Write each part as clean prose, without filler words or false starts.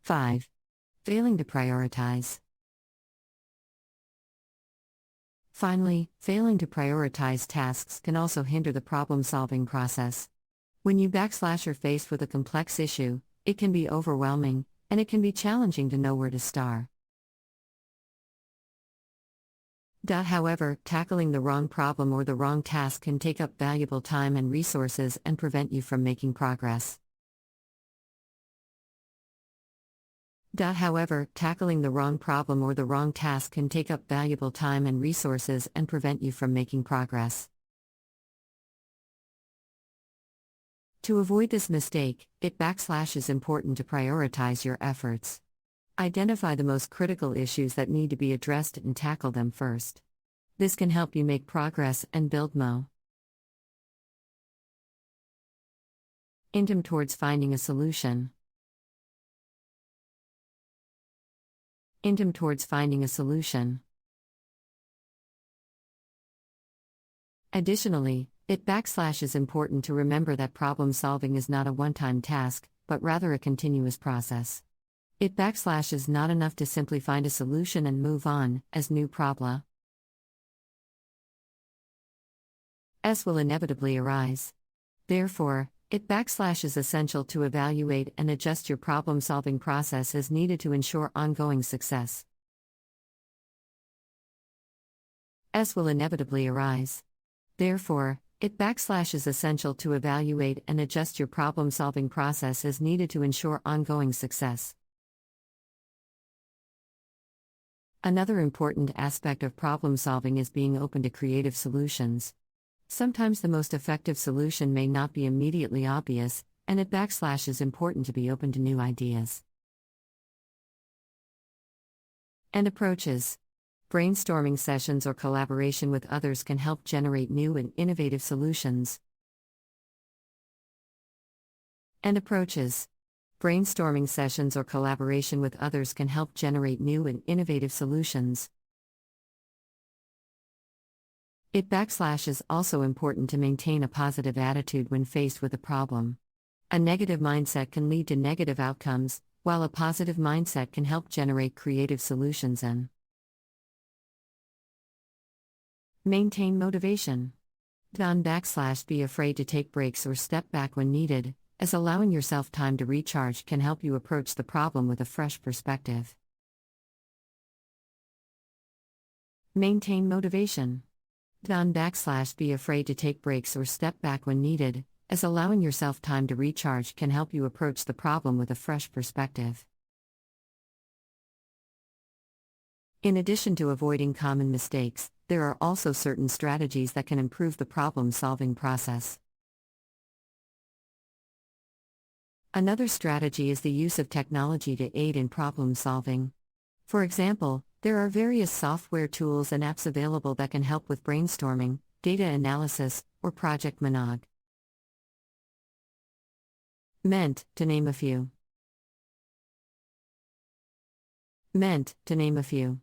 5. Failing to prioritize. Finally, failing to prioritize tasks can also hinder the problem-solving process. When you are faced with a complex issue, it can be overwhelming, and it can be challenging to know where to start. However, tackling the wrong problem or the wrong task can take up valuable time and resources and prevent you from making progress. However, tackling the wrong problem or the wrong task can take up valuable time and resources and prevent you from making progress. To avoid this mistake, it is important to prioritize your efforts. Identify the most critical issues that need to be addressed and tackle them first. This can help you make progress and build momentum towards finding a solution. Towards finding a solution. Additionally, it is important to remember that problem solving is not a one-time task, but rather a continuous process. It is not enough to simply find a solution and move on, as new problems will inevitably arise. Therefore, it is essential to evaluate and adjust your problem-solving process as needed to ensure ongoing success. Will inevitably arise. Therefore, it is essential to evaluate and adjust your problem-solving process as needed to ensure ongoing success. Another important aspect of problem-solving is being open to creative solutions. Sometimes the most effective solution may not be immediately obvious, and it is important to be open to new ideas and approaches. Brainstorming sessions or collaboration with others can help generate new and innovative solutions and approaches. Brainstorming sessions or collaboration with others can help generate new and innovative solutions. It is also important to maintain a positive attitude when faced with a problem. A negative mindset can lead to negative outcomes, while a positive mindset can help generate creative solutions and maintain motivation. Be afraid to take breaks or step back when needed, as allowing yourself time to recharge can help you approach the problem with a fresh perspective. Maintain motivation. Be afraid to take breaks or step back when needed, as allowing yourself time to recharge can help you approach the problem with a fresh perspective. In addition to avoiding common mistakes, there are also certain strategies that can improve the problem-solving process. Another strategy is the use of technology to aid in problem-solving. For example, there are various software tools and apps available that can help with brainstorming, data analysis, or project management. To name a few. To name a few.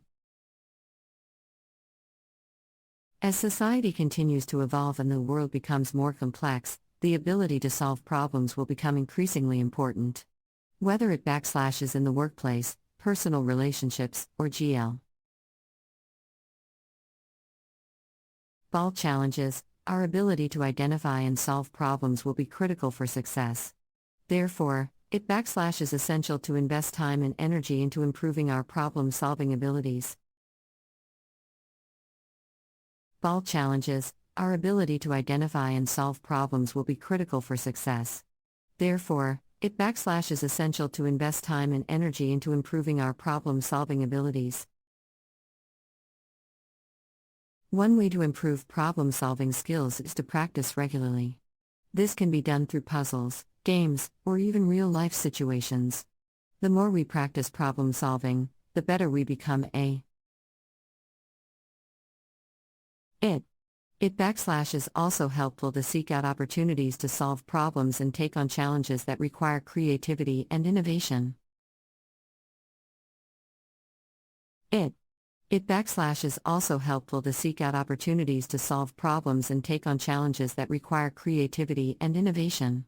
As society continues to evolve and the world becomes more complex, the ability to solve problems will become increasingly important. Whether it is in the workplace, personal relationships, or GL. Challenges, our ability to identify and solve problems will be critical for success. Therefore, it is essential to invest time and energy into improving our problem-solving abilities. Challenges, our ability to identify and solve problems will be critical for success. Therefore, it is essential to invest time and energy into improving our problem-solving abilities. One way to improve problem-solving skills is to practice regularly. This can be done through puzzles, games, or even real-life situations. The more we practice problem-solving, the better we become at it. It is also helpful to seek out opportunities to solve problems and take on challenges that require creativity and innovation. It is also helpful to seek out opportunities to solve problems and take on challenges that require creativity and innovation.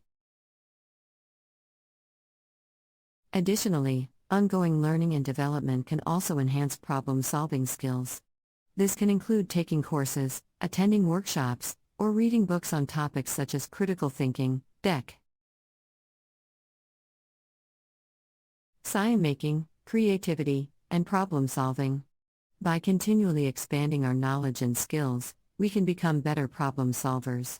Additionally, Ongoing learning and development can also enhance problem-solving skills. This can include taking courses, attending workshops, or reading books on topics such as critical thinking, DEC, sign-making, creativity, and problem-solving. By continually expanding our knowledge and skills, we can become better problem solvers.